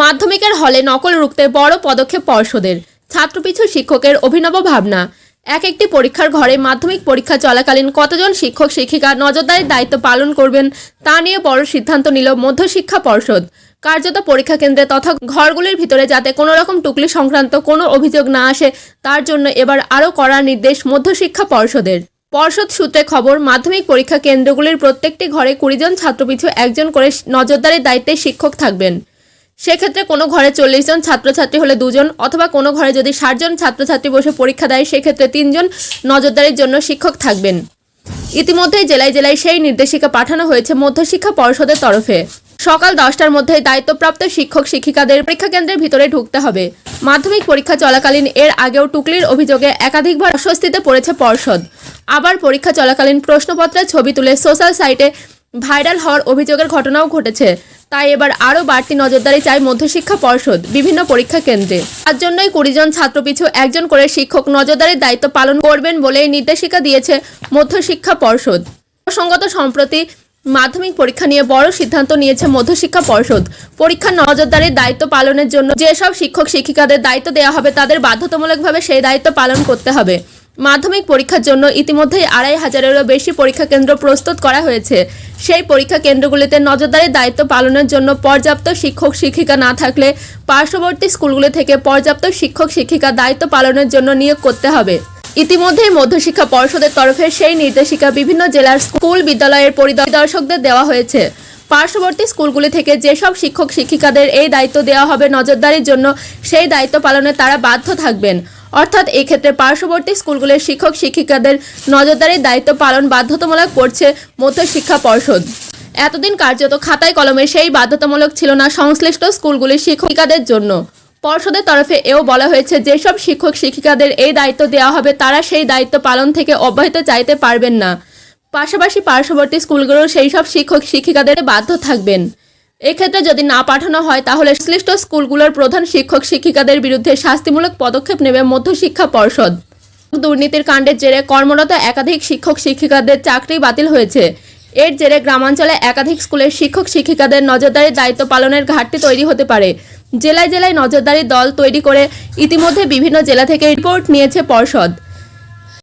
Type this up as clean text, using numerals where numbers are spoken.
মাধ্যমিকের হলে নকল রুখতে বড় পদক্ষেপ পর্ষদের। ছাত্রপিছু শিক্ষকের অভিনব ভাবনা। একটি পরীক্ষার ঘরে মাধ্যমিক পরীক্ষা চলাকালীন কতজন শিক্ষক শিক্ষিকা নজরদারির দায়িত্ব পালন করবেন তা নিয়ে বড় সিদ্ধান্ত নিল মধ্যশিক্ষা পর্ষদ। কার্যত পরীক্ষা কেন্দ্রে তথা ঘরগুলির ভিতরে যাতে কোনো রকম টুকলি সংক্রান্ত কোনো অভিযোগ না আসে তার জন্য এবার আরও কড়া নির্দেশ মধ্যশিক্ষা পর্ষদের। পর্ষদ সূত্রে খবর, মাধ্যমিক পরীক্ষা কেন্দ্রগুলির প্রত্যেকটি ঘরে 20 জন ছাত্রপিছু একজন করে নজরদারির দায়িত্বে শিক্ষক থাকবেন। সেক্ষেত্রে কোনো ঘরে 40 জন ছাত্রছাত্রী হলে 2 জন, অথবা কোনো ঘরে যদি 60 জন ছাত্রছাত্রী বসে পরীক্ষা দেয় সেক্ষেত্রে 3 জন নজরদারির জন্য শিক্ষক থাকবেন। ইতিমধ্যেই জেলায় জেলায় সেই নির্দেশিকা পাঠানো হয়েছে মধ্যশিক্ষা পর্ষদের তরফে। সকাল 10টার মধ্যে দায়িত্বপ্রাপ্ত শিক্ষক শিক্ষিকাদের পরীক্ষা কেন্দ্রের ভিতরে ঢুকতে হবে। মাধ্যমিক পরীক্ষা চলাকালীন এর আগেও টুকলির অভিযোগে একাধিকবার অস্বস্তিতে পড়েছে পর্ষদ। আবার পরীক্ষা চলাকালীন প্রশ্নপত্রের ছবি তুলে সোশ্যাল সাইটে ভাইরাল হওয়ার অভিযোগের ঘটনাও ঘটেছে। তাই এবার আরও বাড়তি নজরদারি চায় মধ্যশিক্ষা পর্ষদ বিভিন্ন পরীক্ষা কেন্দ্রে। তার জন্যই 20 জন ছাত্রপিছু একজন করে শিক্ষক নজরদারির দায়িত্ব পালন করবেন বলে নির্দেশিকা দিয়েছে মধ্যশিক্ষা পর্ষদ। প্রসঙ্গত সম্প্রতি মাধ্যমিক পরীক্ষা নিয়ে বড় সিদ্ধান্ত নিয়েছে মধ্যশিক্ষা পর্ষদ। পরীক্ষার নজরদারির দায়িত্ব পালনের জন্য যেসব শিক্ষক শিক্ষিকাদের দায়িত্ব দেওয়া হবে তাদের বাধ্যতামূলকভাবে সেই দায়িত্ব পালন করতে হবে। মাধ্যমিক পরীক্ষার জন্য ইতিমধ্যেই 2500-এরও বেশি পরীক্ষা কেন্দ্র প্রস্তুত করা হয়েছে। সেই পরীক্ষা কেন্দ্রগুলিতে নজরদারির দায়িত্ব পালনের জন্য পর্যাপ্ত শিক্ষক শিক্ষিকা না থাকলে পার্শ্ববর্তী স্কুলগুলি থেকে পর্যাপ্ত শিক্ষক শিক্ষিকা দায়িত্ব পালনের জন্য নিয়োগ করতে হবে। ইতিমধ্যেই মধ্যশিক্ষা পর্ষদের তরফে সেই নির্দেশিকা বিভিন্ন জেলার স্কুল বিদ্যালয়ের পরিদর্শকদের দেওয়া হয়েছে। পার্শ্ববর্তী স্কুলগুলি থেকে যেসব শিক্ষক শিক্ষিকাদের এই দায়িত্ব দেওয়া হবে নজরদারির জন্য সেই দায়িত্ব পালনে তারা বাধ্য থাকবেন। অর্থাৎ এক্ষেত্রে পার্শ্ববর্তী স্কুলগুলির শিক্ষক শিক্ষিকাদের নজরদারির দায়িত্ব পালন বাধ্যতামূলক করছে মধ্যশিক্ষা পর্ষদ। এতদিন কার্যত খাতায় কলমে সেই বাধ্যতামূলক ছিল না সংশ্লিষ্ট স্কুলগুলির শিক্ষিকাদের জন্য। পর্ষদের তরফে এও বলা হয়েছে যেসব শিক্ষক শিক্ষিকাদের এই দায়িত্ব দেওয়া হবে তারা সেই দায়িত্ব পালন থেকে অব্যাহতি চাইতে পারবেন না। পাশাপাশি পার্শ্ববর্তী স্কুলগুলোর সেই সব শিক্ষক শিক্ষিকাদের বাধ্য থাকবেন। এক্ষেত্রে যদি না পাঠানো হয় তাহলে সংশ্লিষ্ট স্কুলগুলোর প্রধান শিক্ষক শিক্ষিকাদের বিরুদ্ধে শাস্তিমূলক পদক্ষেপ নেবে মধ্যশিক্ষা পর্ষদ। দুর্নীতির কাণ্ডের জেরে কর্মরত একাধিক শিক্ষক শিক্ষিকাদের চাকরি বাতিল হয়েছে। এর জেরে গ্রামাঞ্চলে একাধিক স্কুলের শিক্ষক শিক্ষিকাদের নজরদারির দায়িত্ব পালনের ঘাটতি তৈরি হতে পারে। জেলায় জেলায় নজরদারি দল তৈরি করে ইতিমধ্যে বিভিন্ন জেলা থেকে রিপোর্ট নিয়েছে পর্ষদ।